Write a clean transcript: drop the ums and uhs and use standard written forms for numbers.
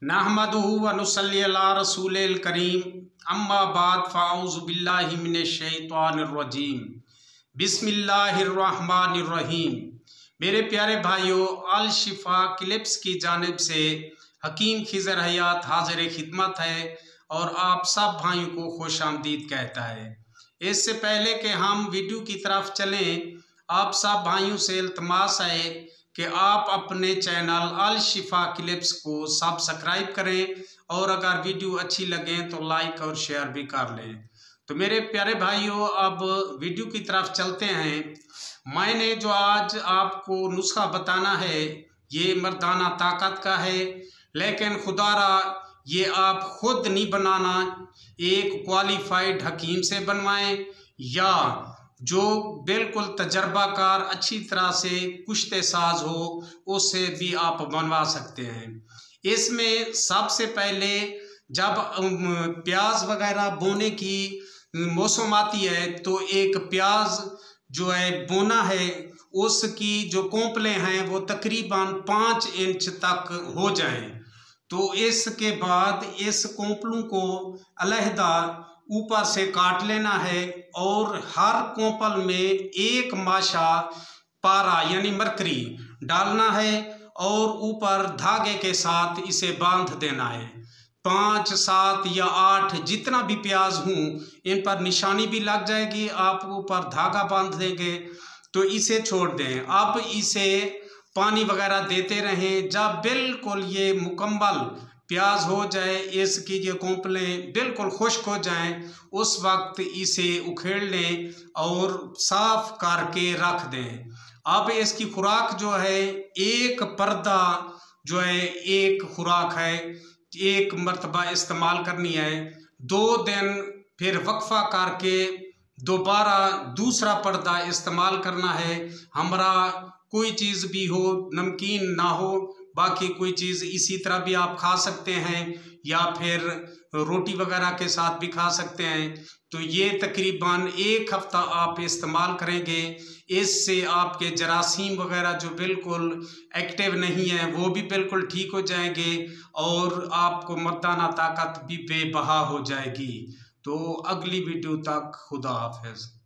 नहमदुहु व नुसल्ली अला रसूलिल करीम अम्मा बाद फ़अऊज़ु बिल्लाहि मिनश शैतानिर रजीम बिस्मिल्लाहिर्रहमानिर्रहीम। मेरे प्यारे भाइयों, अल शिफा क्लिप्स की जानिब से हकीम खिज़र हयात हाज़िर खिदमत है और आप सब भाइयों को खुश आमदीद कहता है। इससे पहले कि हम वीडियो की तरफ चलें, आप सब भाइयों से इल्तमास है कि आप अपने चैनल अल शिफा क्लिप्स को सब्सक्राइब करें और अगर वीडियो अच्छी लगे तो लाइक और शेयर भी कर लें। तो मेरे प्यारे भाइयों, अब वीडियो की तरफ चलते हैं। मैंने जो आज आपको नुस्खा बताना है ये मर्दाना ताकत का है, लेकिन खुदारा ये आप खुद नहीं बनाना, एक क्वालिफाइड हकीम से बनवाएं या जो बिल्कुल तजर्बाकार अच्छी तरह से कुश्ते साज हो उससे भी आप बनवा सकते हैं। इसमें सबसे पहले जब प्याज वगैरह बोने की मौसम आती है तो एक प्याज जो है बोना है उसकी जो कोंपले हैं वो तकरीबन 5 इंच तक हो जाएं। तो इसके बाद इस कोंपलों को अलहदा ऊपर से काट लेना है और हर कोंपल में एक माशा पारा यानी मरकरी डालना है और ऊपर धागे के साथ इसे बांध देना है। 5, 7 या 8 जितना भी प्याज हों इन पर निशानी भी लग जाएगी। आप ऊपर धागा बांध देंगे तो इसे छोड़ दें। अब इसे पानी वगैरह देते रहें। जब बिल्कुल ये मुकम्मल प्याज हो जाए, इसकी ये कोंपलें बिल्कुल खुश्क हो जाएं, उस वक्त इसे उखेड़ लें और साफ करके रख दें। अब इसकी खुराक जो है एक पर्दा जो है एक खुराक है, एक मरतबा इस्तेमाल करनी है। 2 दिन फिर वक्फा करके दोबारा दूसरा पर्दा इस्तेमाल करना है। हमारा कोई चीज़ भी हो, नमकीन ना हो, बाकी कोई चीज़ इसी तरह भी आप खा सकते हैं या फिर रोटी वगैरह के साथ भी खा सकते हैं। तो ये तकरीबन 1 हफ्ता आप इस्तेमाल करेंगे, इससे आपके जरासीम वगैरह जो बिल्कुल एक्टिव नहीं है वो भी बिल्कुल ठीक हो जाएंगे और आपको मर्दाना ताकत भी बेबहा हो जाएगी। तो अगली वीडियो तक खुदा हाफिज़।